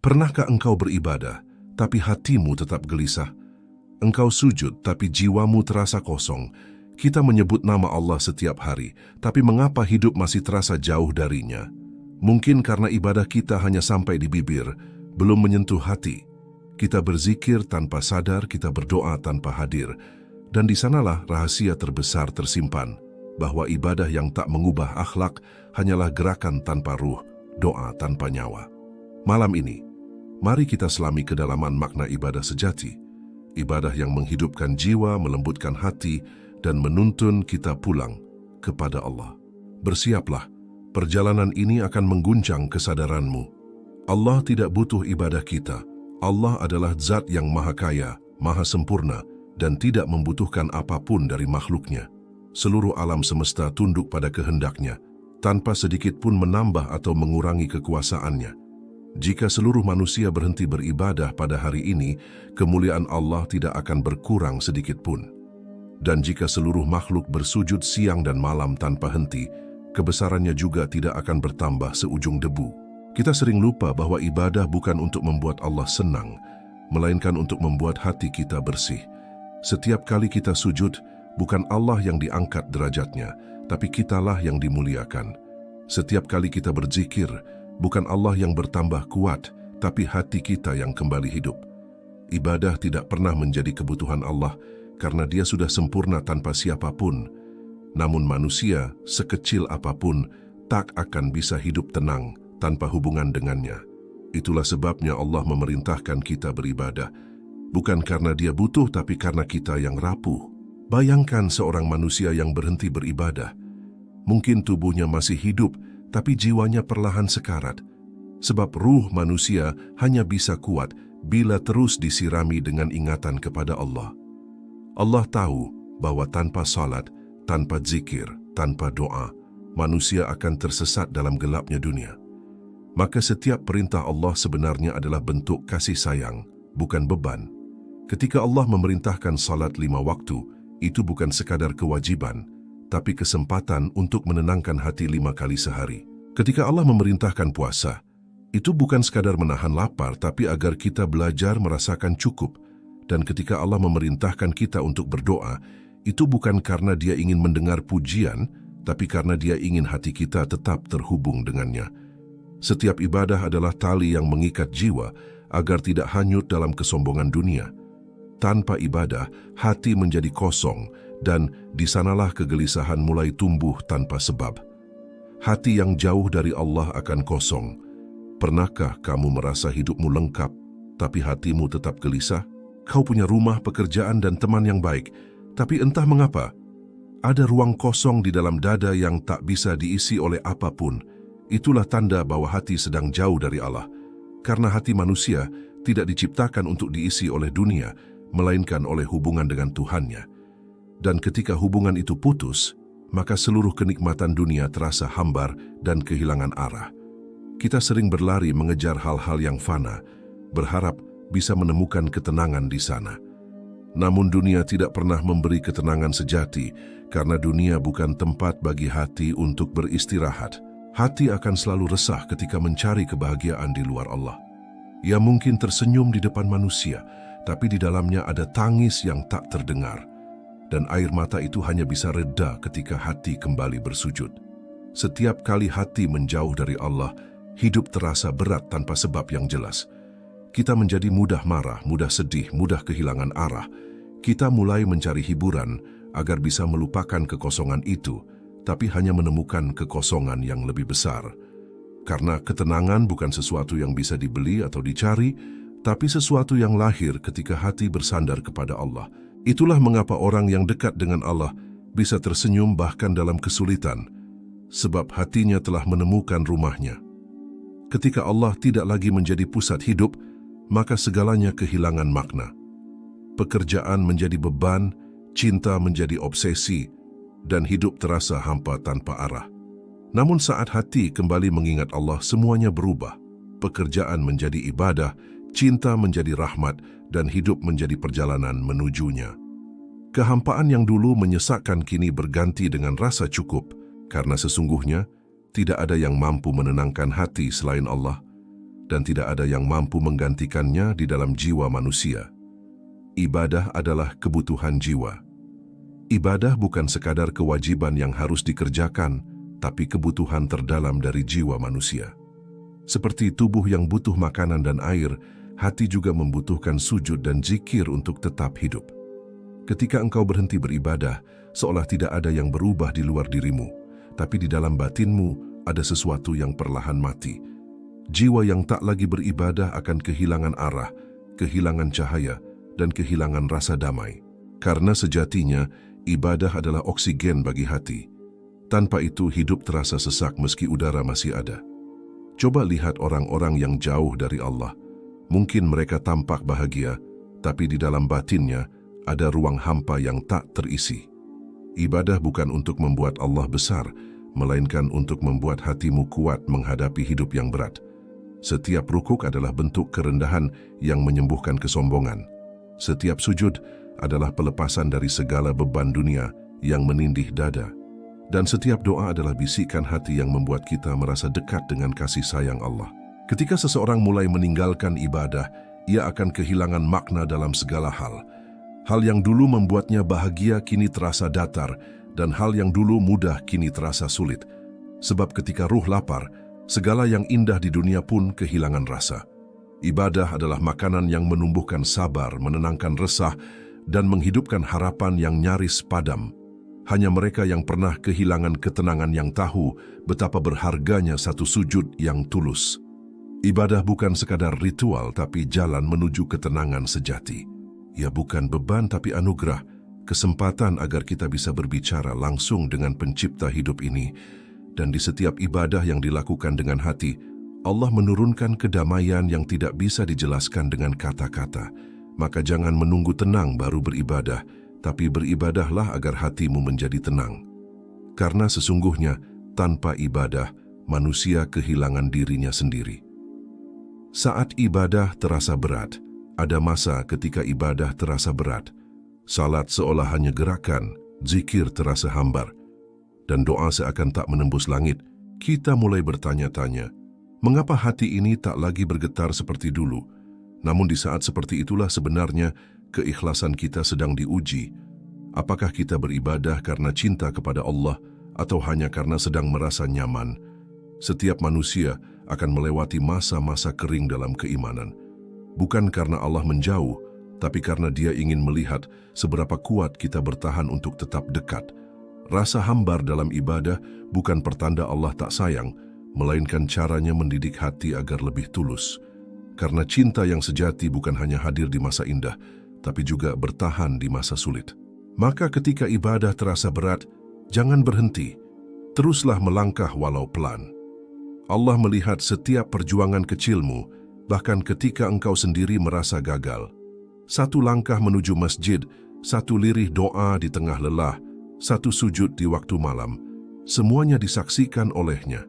Pernahkah engkau beribadah, tapi hatimu tetap gelisah? Engkau sujud, tapi jiwamu terasa kosong. Kita menyebut nama Allah setiap hari, tapi mengapa hidup masih terasa jauh darinya? Mungkin karena ibadah kita hanya sampai di bibir, belum menyentuh hati. Kita berzikir tanpa sadar, kita berdoa tanpa hadir. Dan di sanalah rahasia terbesar tersimpan, bahwa ibadah yang tak mengubah akhlak hanyalah gerakan tanpa ruh, doa tanpa nyawa. Malam ini, mari kita selami kedalaman makna ibadah sejati. Ibadah yang menghidupkan jiwa, melembutkan hati, dan menuntun kita pulang kepada Allah. Bersiaplah, perjalanan ini akan mengguncang kesadaranmu. Allah tidak butuh ibadah kita. Allah adalah zat yang maha kaya, maha sempurna, dan tidak membutuhkan apapun dari makhluknya. Seluruh alam semesta tunduk pada kehendaknya, tanpa sedikit pun menambah atau mengurangi kekuasaannya. Jika seluruh manusia berhenti beribadah pada hari ini, kemuliaan Allah tidak akan berkurang sedikit pun. Dan jika seluruh makhluk bersujud siang dan malam tanpa henti, kebesarannya juga tidak akan bertambah seujung debu. Kita sering lupa bahwa ibadah bukan untuk membuat Allah senang, melainkan untuk membuat hati kita bersih. Setiap kali kita sujud, bukan Allah yang diangkat derajatnya, tapi kitalah yang dimuliakan. Setiap kali kita berzikir, bukan Allah yang bertambah kuat, tapi hati kita yang kembali hidup. Ibadah tidak pernah menjadi kebutuhan Allah, karena Dia sudah sempurna tanpa siapapun. Namun manusia, sekecil apapun, tak akan bisa hidup tenang tanpa hubungan dengannya. Itulah sebabnya Allah memerintahkan kita beribadah, bukan karena Dia butuh, tapi karena kita yang rapuh. Bayangkan seorang manusia yang berhenti beribadah. Mungkin tubuhnya masih hidup, tapi jiwanya perlahan sekarat. Sebab ruh manusia hanya bisa kuat bila terus disirami dengan ingatan kepada Allah. Allah tahu bahwa tanpa salat, tanpa zikir, tanpa doa, manusia akan tersesat dalam gelapnya dunia. Maka setiap perintah Allah sebenarnya adalah bentuk kasih sayang, bukan beban. Ketika Allah memerintahkan salat 5 waktu, itu bukan sekadar kewajiban, tapi kesempatan untuk menenangkan hati 5 kali sehari. Ketika Allah memerintahkan puasa, itu bukan sekadar menahan lapar, tapi agar kita belajar merasakan cukup. Dan ketika Allah memerintahkan kita untuk berdoa, itu bukan karena Dia ingin mendengar pujian, tapi karena Dia ingin hati kita tetap terhubung dengannya. Setiap ibadah adalah tali yang mengikat jiwa agar tidak hanyut dalam kesombongan dunia. Tanpa ibadah, hati menjadi kosong, dan di sanalah kegelisahan mulai tumbuh tanpa sebab. Hati yang jauh dari Allah akan kosong. Pernahkah kamu merasa hidupmu lengkap, tapi hatimu tetap gelisah? Kau punya rumah, pekerjaan, dan teman yang baik, tapi entah mengapa, ada ruang kosong di dalam dada yang tak bisa diisi oleh apapun. Itulah tanda bahwa hati sedang jauh dari Allah. Karena hati manusia tidak diciptakan untuk diisi oleh dunia, melainkan oleh hubungan dengan Tuhannya. Dan ketika hubungan itu putus, maka seluruh kenikmatan dunia terasa hambar dan kehilangan arah. Kita sering berlari mengejar hal-hal yang fana, berharap bisa menemukan ketenangan di sana. Namun dunia tidak pernah memberi ketenangan sejati, karena dunia bukan tempat bagi hati untuk beristirahat. Hati akan selalu resah ketika mencari kebahagiaan di luar Allah. Ia mungkin tersenyum di depan manusia, tapi di dalamnya ada tangis yang tak terdengar. Dan air mata itu hanya bisa reda ketika hati kembali bersujud. Setiap kali hati menjauh dari Allah, hidup terasa berat tanpa sebab yang jelas. Kita menjadi mudah marah, mudah sedih, mudah kehilangan arah. Kita mulai mencari hiburan agar bisa melupakan kekosongan itu, tapi hanya menemukan kekosongan yang lebih besar. Karena ketenangan bukan sesuatu yang bisa dibeli atau dicari, tapi sesuatu yang lahir ketika hati bersandar kepada Allah. Itulah mengapa orang yang dekat dengan Allah bisa tersenyum bahkan dalam kesulitan, sebab hatinya telah menemukan rumahnya. Ketika Allah tidak lagi menjadi pusat hidup, maka segalanya kehilangan makna. Pekerjaan menjadi beban, cinta menjadi obsesi, dan hidup terasa hampa tanpa arah. Namun saat hati kembali mengingat Allah, semuanya berubah. Pekerjaan menjadi ibadah, cinta menjadi rahmat, dan hidup menjadi perjalanan menujunya. Kehampaan yang dulu menyesakkan kini berganti dengan rasa cukup, karena sesungguhnya tidak ada yang mampu menenangkan hati selain Allah. dan tidak ada yang mampu menggantikannya di dalam jiwa manusia. Ibadah adalah kebutuhan jiwa. Ibadah bukan sekadar kewajiban yang harus dikerjakan, tapi kebutuhan terdalam dari jiwa manusia. Seperti tubuh yang butuh makanan dan air, hati juga membutuhkan sujud dan zikir untuk tetap hidup. Ketika engkau berhenti beribadah, seolah tidak ada yang berubah di luar dirimu, tapi di dalam batinmu ada sesuatu yang perlahan mati. Jiwa yang tak lagi beribadah akan kehilangan arah, kehilangan cahaya, dan kehilangan rasa damai. Karena sejatinya, ibadah adalah oksigen bagi hati. Tanpa itu hidup terasa sesak meski udara masih ada. Coba lihat orang-orang yang jauh dari Allah. Mungkin mereka tampak bahagia, tapi di dalam batinnya ada ruang hampa yang tak terisi. Ibadah bukan untuk membuat Allah besar, melainkan untuk membuat hatimu kuat menghadapi hidup yang berat. Setiap rukuk adalah bentuk kerendahan yang menyembuhkan kesombongan. Setiap sujud adalah pelepasan dari segala beban dunia yang menindih dada. Dan setiap doa adalah bisikan hati yang membuat kita merasa dekat dengan kasih sayang Allah. Ketika seseorang mulai meninggalkan ibadah, ia akan kehilangan makna dalam segala hal. Hal yang dulu membuatnya bahagia kini terasa datar, dan hal yang dulu mudah kini terasa sulit. Sebab ketika ruh lapar, segala yang indah di dunia pun kehilangan rasa. Ibadah adalah makanan yang menumbuhkan sabar, menenangkan resah, dan menghidupkan harapan yang nyaris padam. Hanya mereka yang pernah kehilangan ketenangan yang tahu betapa berharganya satu sujud yang tulus. Ibadah bukan sekadar ritual, tapi jalan menuju ketenangan sejati. Ia bukan beban, tapi anugerah, kesempatan agar kita bisa berbicara langsung dengan pencipta hidup ini. Dan di setiap ibadah yang dilakukan dengan hati, Allah menurunkan kedamaian yang tidak bisa dijelaskan dengan kata-kata. Maka jangan menunggu tenang baru beribadah, tapi beribadahlah agar hatimu menjadi tenang. Karena sesungguhnya, tanpa ibadah, manusia kehilangan dirinya sendiri. Saat ibadah terasa berat, ada masa ketika ibadah terasa berat. Salat seolah hanya gerakan, zikir terasa hambar, dan doa seakan tak menembus langit. Kita mulai bertanya-tanya, mengapa hati ini tak lagi bergetar seperti dulu? Namun di saat seperti itulah sebenarnya keikhlasan kita sedang diuji. Apakah kita beribadah karena cinta kepada Allah atau hanya karena sedang merasa nyaman? Setiap manusia akan melewati masa-masa kering dalam keimanan. Bukan karena Allah menjauh, tapi karena Dia ingin melihat seberapa kuat kita bertahan untuk tetap dekat. Rasa hambar dalam ibadah bukan pertanda Allah tak sayang, melainkan caranya mendidik hati agar lebih tulus. Karena cinta yang sejati bukan hanya hadir di masa indah, tapi juga bertahan di masa sulit. Maka ketika ibadah terasa berat, jangan berhenti. Teruslah melangkah walau pelan. Allah melihat setiap perjuangan kecilmu, bahkan ketika engkau sendiri merasa gagal. Satu langkah menuju masjid, satu lirih doa di tengah lelah, satu sujud di waktu malam, semuanya disaksikan olehnya.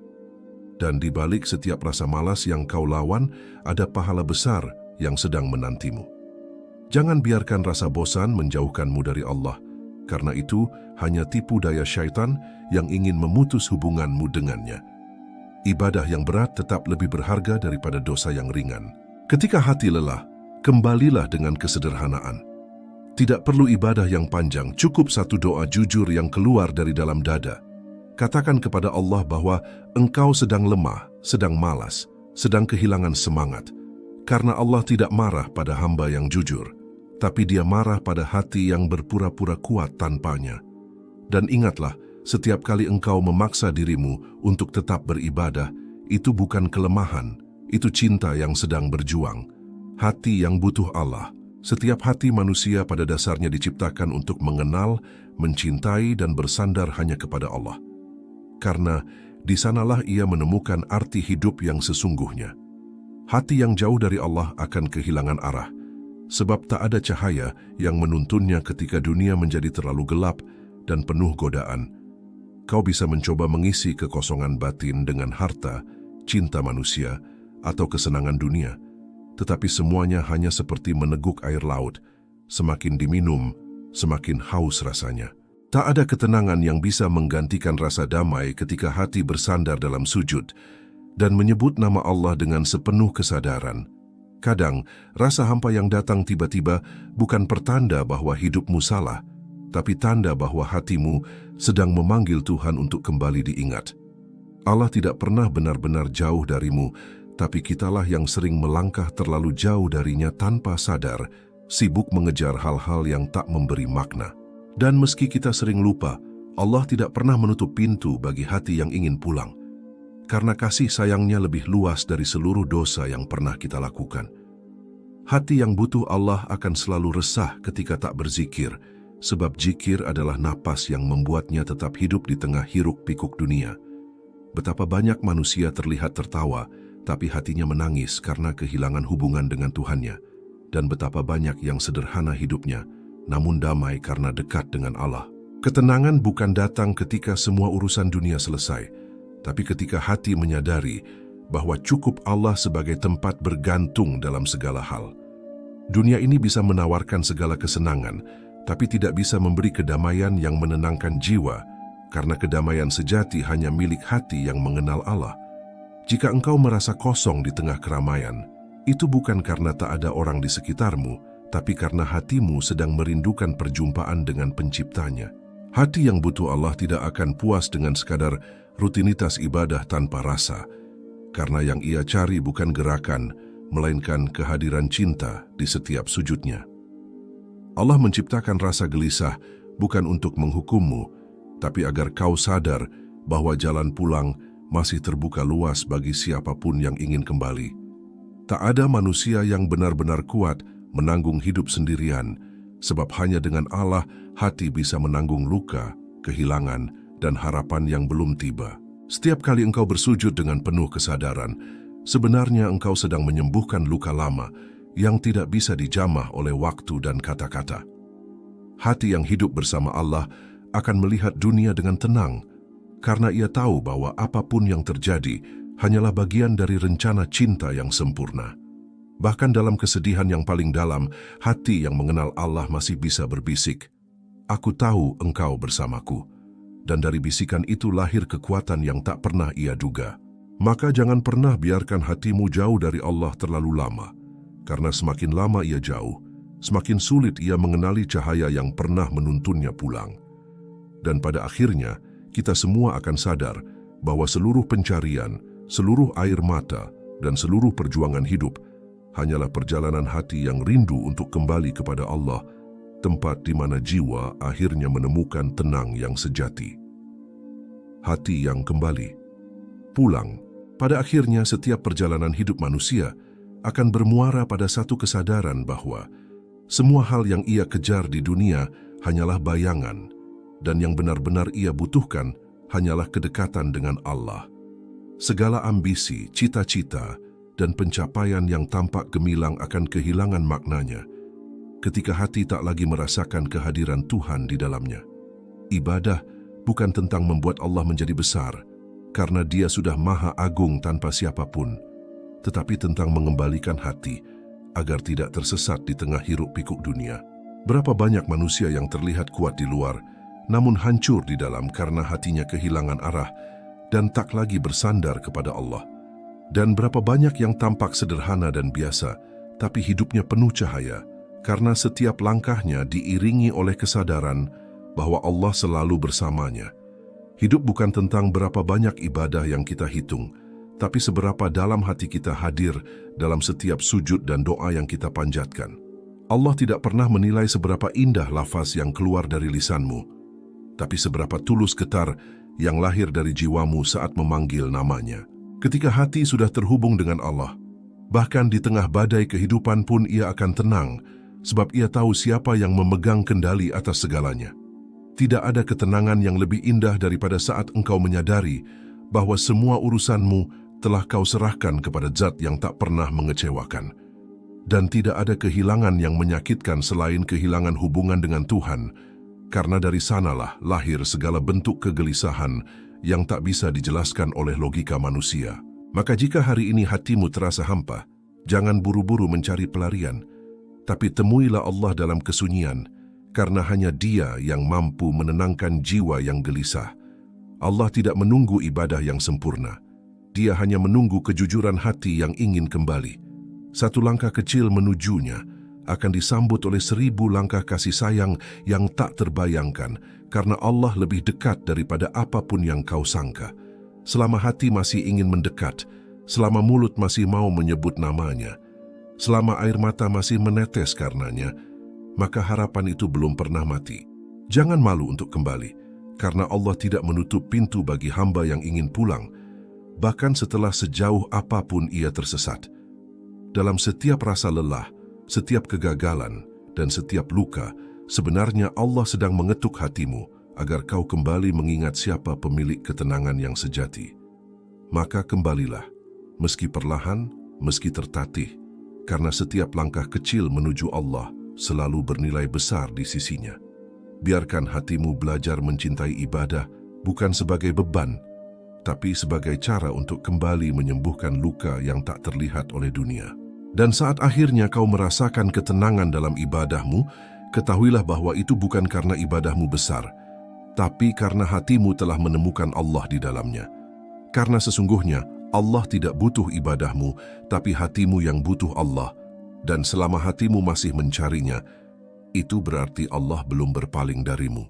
Dan di balik setiap rasa malas yang kau lawan, ada pahala besar yang sedang menantimu. Jangan biarkan rasa bosan menjauhkanmu dari Allah, karena itu hanya tipu daya syaitan yang ingin memutus hubunganmu dengannya. Ibadah yang berat tetap lebih berharga daripada dosa yang ringan. Ketika hati lelah, kembalilah dengan kesederhanaan. Tidak perlu ibadah yang panjang, cukup satu doa jujur yang keluar dari dalam dada. Katakan kepada Allah bahwa engkau sedang lemah, sedang malas, sedang kehilangan semangat. Karena Allah tidak marah pada hamba yang jujur, tapi Dia marah pada hati yang berpura-pura kuat tanpanya. Dan ingatlah, setiap kali engkau memaksa dirimu untuk tetap beribadah, itu bukan kelemahan, itu cinta yang sedang berjuang. Hati yang butuh Allah. Setiap hati manusia pada dasarnya diciptakan untuk mengenal, mencintai, dan bersandar hanya kepada Allah. Karena di sanalah ia menemukan arti hidup yang sesungguhnya. Hati yang jauh dari Allah akan kehilangan arah, sebab tak ada cahaya yang menuntunnya ketika dunia menjadi terlalu gelap dan penuh godaan. Kau bisa mencoba mengisi kekosongan batin dengan harta, cinta manusia, atau kesenangan dunia. Tetapi semuanya hanya seperti meneguk air laut. Semakin diminum, semakin haus rasanya. Tak ada ketenangan yang bisa menggantikan rasa damai ketika hati bersandar dalam sujud. dan menyebut nama Allah dengan sepenuh kesadaran. Kadang, rasa hampa yang datang tiba-tiba bukan pertanda bahwa hidupmu salah, tapi tanda bahwa hatimu sedang memanggil Tuhan untuk kembali diingat. Allah tidak pernah benar-benar jauh darimu, tapi kitalah yang sering melangkah terlalu jauh darinya tanpa sadar, sibuk mengejar hal-hal yang tak memberi makna. Dan meski kita sering lupa, Allah tidak pernah menutup pintu bagi hati yang ingin pulang. Karena kasih sayangnya lebih luas dari seluruh dosa yang pernah kita lakukan. Hati yang butuh Allah akan selalu resah ketika tak berzikir, sebab zikir adalah napas yang membuatnya tetap hidup di tengah hiruk-pikuk dunia. Betapa banyak manusia terlihat tertawa, tapi hatinya menangis karena kehilangan hubungan dengan Tuhannya. Dan betapa banyak yang sederhana hidupnya, namun damai karena dekat dengan Allah. Ketenangan bukan datang ketika semua urusan dunia selesai, tapi ketika hati menyadari bahwa cukup Allah sebagai tempat bergantung dalam segala hal. Dunia ini bisa menawarkan segala kesenangan, tapi tidak bisa memberi kedamaian yang menenangkan jiwa, karena kedamaian sejati hanya milik hati yang mengenal Allah. Jika engkau merasa kosong di tengah keramaian, itu bukan karena tak ada orang di sekitarmu, tapi karena hatimu sedang merindukan perjumpaan dengan Penciptanya. Hati yang butuh Allah tidak akan puas dengan sekadar rutinitas ibadah tanpa rasa, karena yang ia cari bukan gerakan, melainkan kehadiran cinta di setiap sujudnya. Allah menciptakan rasa gelisah bukan untuk menghukummu, tapi agar kau sadar bahwa jalan pulang masih terbuka luas bagi siapapun yang ingin kembali. Tak ada manusia yang benar-benar kuat menanggung hidup sendirian, sebab hanya dengan Allah hati bisa menanggung luka, kehilangan, dan harapan yang belum tiba. Setiap kali engkau bersujud dengan penuh kesadaran, sebenarnya engkau sedang menyembuhkan luka lama yang tidak bisa dijamah oleh waktu dan kata-kata. Hati yang hidup bersama Allah akan melihat dunia dengan tenang, karena ia tahu bahwa apapun yang terjadi hanyalah bagian dari rencana cinta yang sempurna. Bahkan dalam kesedihan yang paling dalam, hati yang mengenal Allah masih bisa berbisik, "Aku tahu engkau bersamaku." Dan dari bisikan itu lahir kekuatan yang tak pernah ia duga. Maka jangan pernah biarkan hatimu jauh dari Allah terlalu lama, karena semakin lama ia jauh, semakin sulit ia mengenali cahaya yang pernah menuntunnya pulang. Dan pada akhirnya, kita semua akan sadar bahwa seluruh pencarian, seluruh air mata, dan seluruh perjuangan hidup hanyalah perjalanan hati yang rindu untuk kembali kepada Allah, tempat di mana jiwa akhirnya menemukan tenang yang sejati. Hati yang kembali pulang. Pada akhirnya setiap perjalanan hidup manusia akan bermuara pada satu kesadaran bahwa semua hal yang ia kejar di dunia hanyalah bayangan, dan yang benar-benar ia butuhkan hanyalah kedekatan dengan Allah. Segala ambisi, cita-cita, dan pencapaian yang tampak gemilang akan kehilangan maknanya ketika hati tak lagi merasakan kehadiran Tuhan di dalamnya. Ibadah bukan tentang membuat Allah menjadi besar, karena Dia sudah maha agung tanpa siapapun, tetapi tentang mengembalikan hati agar tidak tersesat di tengah hiruk-pikuk dunia. Berapa banyak manusia yang terlihat kuat di luar, namun hancur di dalam karena hatinya kehilangan arah dan tak lagi bersandar kepada Allah. Dan berapa banyak yang tampak sederhana dan biasa, tapi hidupnya penuh cahaya, karena setiap langkahnya diiringi oleh kesadaran bahwa Allah selalu bersamanya. Hidup bukan tentang berapa banyak ibadah yang kita hitung, tapi seberapa dalam hati kita hadir dalam setiap sujud dan doa yang kita panjatkan. Allah tidak pernah menilai seberapa indah lafaz yang keluar dari lisanmu, tapi seberapa tulus getar yang lahir dari jiwamu saat memanggil namanya. Ketika hati sudah terhubung dengan Allah, bahkan di tengah badai kehidupan pun ia akan tenang, sebab ia tahu siapa yang memegang kendali atas segalanya. Tidak ada ketenangan yang lebih indah daripada saat engkau menyadari bahwa semua urusanmu telah kau serahkan kepada Zat yang tak pernah mengecewakan. Dan tidak ada kehilangan yang menyakitkan selain kehilangan hubungan dengan Tuhan, karena dari sanalah lahir segala bentuk kegelisahan yang tak bisa dijelaskan oleh logika manusia. Maka jika hari ini hatimu terasa hampa, jangan buru-buru mencari pelarian, tapi temuilah Allah dalam kesunyian, karena hanya Dia yang mampu menenangkan jiwa yang gelisah. Allah tidak menunggu ibadah yang sempurna. Dia hanya menunggu kejujuran hati yang ingin kembali. Satu langkah kecil menujunya akan disambut oleh 1000 langkah kasih sayang yang tak terbayangkan, karena Allah lebih dekat daripada apapun yang kau sangka. Selama hati masih ingin mendekat, selama mulut masih mau menyebut namanya, selama air mata masih menetes karenanya, maka harapan itu belum pernah mati. Jangan malu untuk kembali, karena Allah tidak menutup pintu bagi hamba yang ingin pulang, bahkan setelah sejauh apapun ia tersesat. Dalam setiap rasa lelah, setiap kegagalan, dan setiap luka, sebenarnya Allah sedang mengetuk hatimu agar kau kembali mengingat siapa pemilik ketenangan yang sejati. Maka kembalilah, meski perlahan, meski tertatih, karena setiap langkah kecil menuju Allah selalu bernilai besar di sisinya. Biarkan hatimu belajar mencintai ibadah bukan sebagai beban, tapi sebagai cara untuk kembali menyembuhkan luka yang tak terlihat oleh dunia. Dan saat akhirnya kau merasakan ketenangan dalam ibadahmu, ketahuilah bahwa itu bukan karena ibadahmu besar, tapi karena hatimu telah menemukan Allah di dalamnya. Karena sesungguhnya Allah tidak butuh ibadahmu, tapi hatimu yang butuh Allah. Dan selama hatimu masih mencarinya, itu berarti Allah belum berpaling darimu.